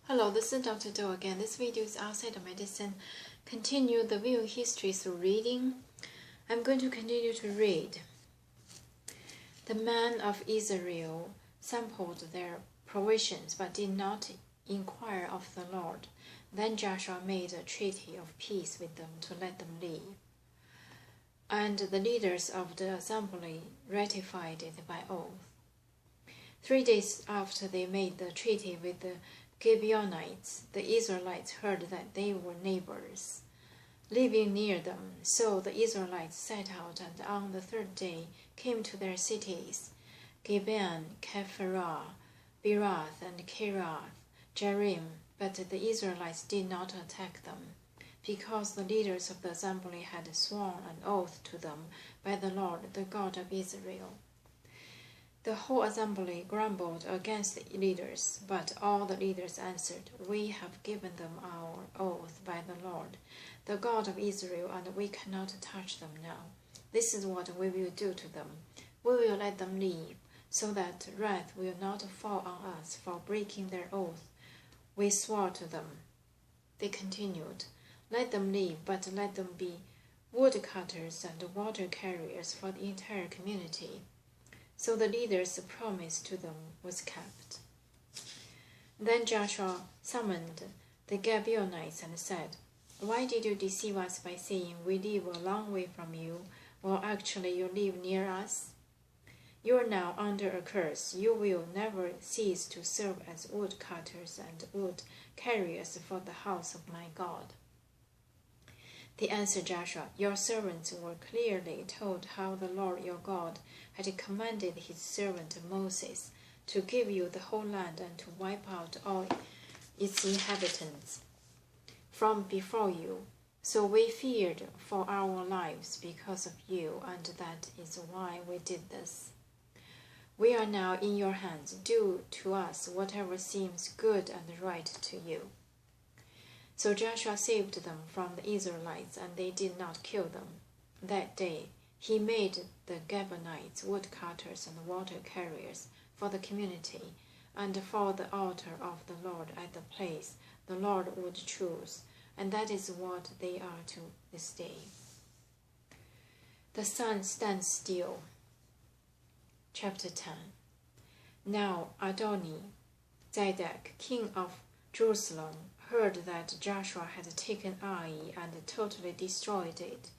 Hello, this is Dr. Do again. This video is outside of medicine. Continue the viewing history through reading. I'm going to continue to read. The men of Israel sampled their provisions but did not inquire of the Lord. Then Joshua made a treaty of peace with them to let them leave. And the leaders of the assembly ratified it by oath. 3 days after they made the treaty with the Gibeonites, the Israelites heard that they were neighbors, living near them. So the Israelites set out, and on the 3rd day came to their cities, Gibeon, Kephirah, Berath, and Kiriath Jearim. But the Israelites did not attack them, because the leaders of the assembly had sworn an oath to them by the Lord, the God of Israel. The whole assembly grumbled against the leaders, but all the leaders answered, "We have given them our oath by the Lord, the God of Israel, and we cannot touch them now. This is what we will do to them. We will let them leave, so that wrath will not fall on us for breaking their oath we swore to them." They continued, "Let them leave, but let them be woodcutters and water carriers for the entire community." So the leader's promise to them was kept. Then Joshua summoned the Gibeonites and said, "Why did you deceive us by saying we live a long way from you, while actually you live near us? You are now under a curse. You will never cease to serve as woodcutters and wood carriers for the house of my God." They answered Joshua, "Your servants were clearly told how the Lord your God had commanded his servant Moses to give you the whole land and to wipe out all its inhabitants from before you. So we feared for our lives because of you, and that is why we did this. We are now in your hands. Do to us whatever seems good and right to you." So Joshua saved them from the Israelites, and they did not kill them. That day he made the Gibeonites woodcutters and water carriers for the community, and for the altar of the Lord at the place the Lord would choose, and that is what they are to this day. The sun stands still. Chapter 10. Now Adoni-Zedek, king of Jerusalem, heard that Joshua had taken Ai and totally destroyed it,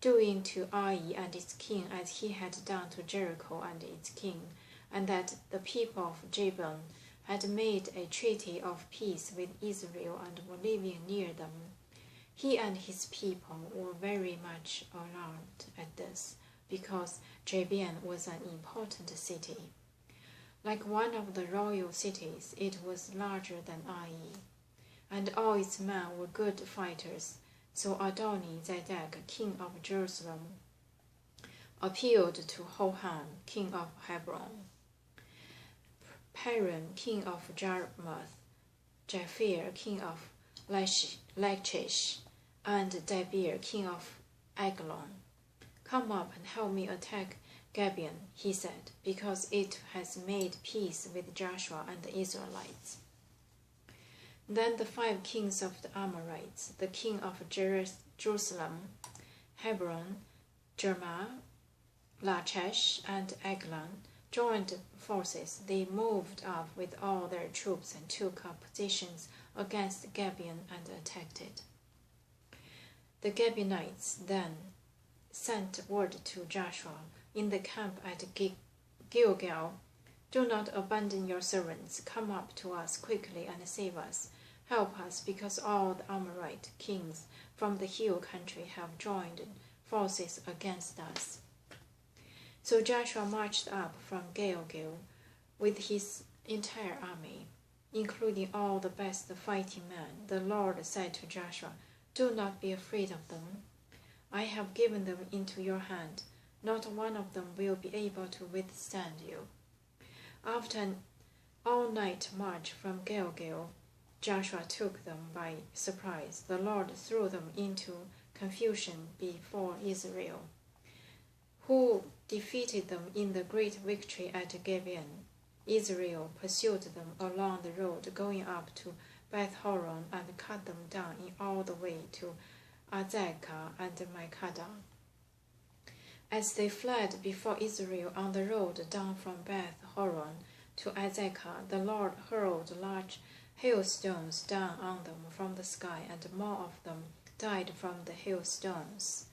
doing to Ai and its king as he had done to Jericho and its king, and that the people of Jabin had made a treaty of peace with Israel and were living near them. He and his people were very much alarmed at this, because Jabin was an important city. Like one of the royal cities, it was larger than Ai, and all its men were good fighters. So Adoni-Zedek, king of Jerusalem, appealed to Hoham, king of Hebron, Paran, king of Jarmuth, Japhia, king of Lachish, and Debir, king of Eglon. "Come up and help me attack Gibeon," he said, "because it has made peace with Joshua and the Israelites." Then the 5 kings of the Amorites, the king of Jerusalem, Hebron, Jermah, Lachish, and Eglon, joined forces. They moved up with all their troops and took up positions against Gibeon and attacked it. The Gibeonites then sent word to Joshua in the camp at Gilgal, "Do not abandon your servants. Come up to us quickly and save us. Help us, because all the Amorite kings from the hill country have joined forces against us." So Joshua marched up from Gilgal with his entire army, including all the best fighting men. The Lord said to Joshua, "Do not be afraid of them. I have given them into your hand. Not one of them will be able to withstand you." After an all-night march from Gilgal, Joshua took them by surprise. The Lord threw them into confusion before Israel, who defeated them in the great victory at Gibeon. Israel pursued them along the road going up to Beth Horon and cut them down in all the way to Azekah and Makkedah. As they fled before Israel on the road down from Beth Horon to Azekah, the Lord hurled large hailstones down on them from the sky, and more of them died from the hailstones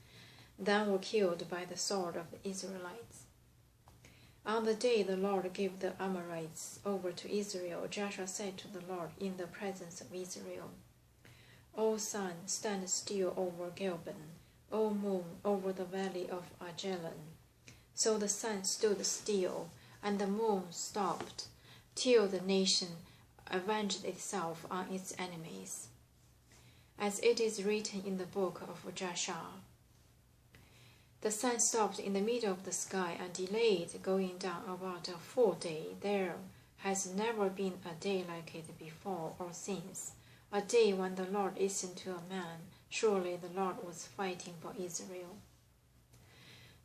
than were killed by the sword of the Israelites. On the day the Lord gave the Amorites over to Israel, Joshua said to the Lord in the presence of Israel, O sun, stand still over Gilboa, O moon, over the valley of Ajalon. So the sun stood still, and the moon stopped, till the nation avenged itself on its enemies. As it is written in the book of Joshua, the sun stopped in the middle of the sky and delayed going down about a full day. There has never been a day like it before or since, a day when the Lord listened to a man. Surely the Lord was fighting for Israel.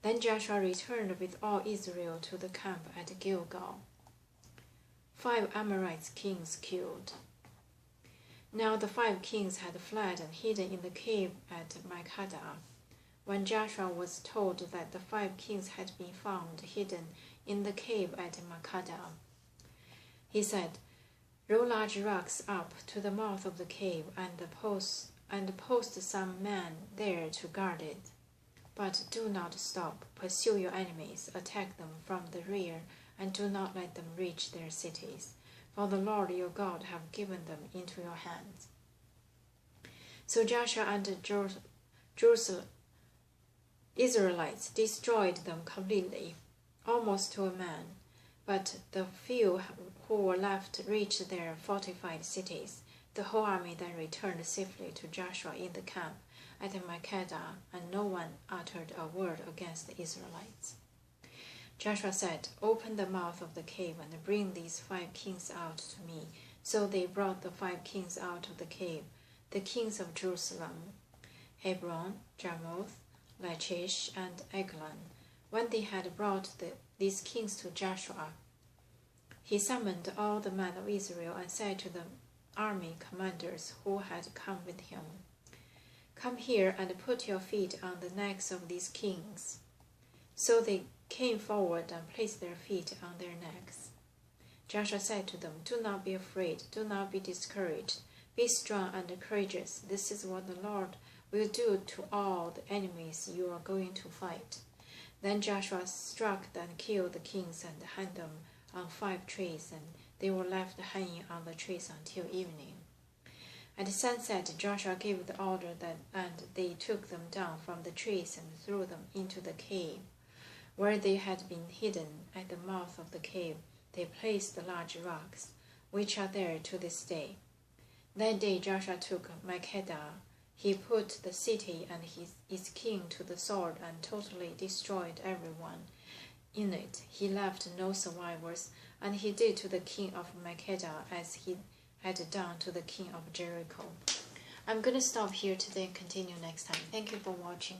Then Joshua returned with all Israel to the camp at Gilgal. 5 Amorite kings killed. Now the 5 kings had fled and hidden in the cave at Makkedah. When Joshua was told that the 5 kings had been found hidden in the cave at Makkedah, he said, Roll large rocks up to the mouth of the cave and post some men there to guard it. But do not stop. Pursue your enemies, attack them from the rear, and do not let them reach their cities, for the Lord your God have given them into your hands. So Joshua and Jerusalem Israelites destroyed them completely, almost to a man. But the few who were left reached their fortified cities. The whole army then returned safely to Joshua in the camp at Makkedah, and no one uttered a word against the Israelites. Joshua said, Open the mouth of the cave and bring these 5 kings out to me. So they brought the 5 kings out of the cave, the kings of Jerusalem, Hebron, Jarmuth, Lachish, and Eglon. When they had brought these kings to Joshua, he summoned all the men of Israel and said to the army commanders who had come with him, Come here and put your feet on the necks of these kings. So they came forward and placed their feet on their necks. Joshua said to them, Do not be afraid, do not be discouraged. Be strong and courageous. This is what the Lord will do to all the enemies you are going to fight. Then Joshua struck and killed the kings and hung them on 5 trees, and they were left hanging on the trees until evening. At sunset, Joshua gave the order and they took them down from the trees and threw them into the cave. Where they had been hidden at the mouth of the cave, they placed the large rocks, which are there to this day. That day Joshua took Makkedah. He put the city and its king to the sword and totally destroyed everyone in it. He left no survivors, and he did to the king of Makkedah as he had done to the king of Jericho. I'm going to stop here today and continue next time. Thank you for watching.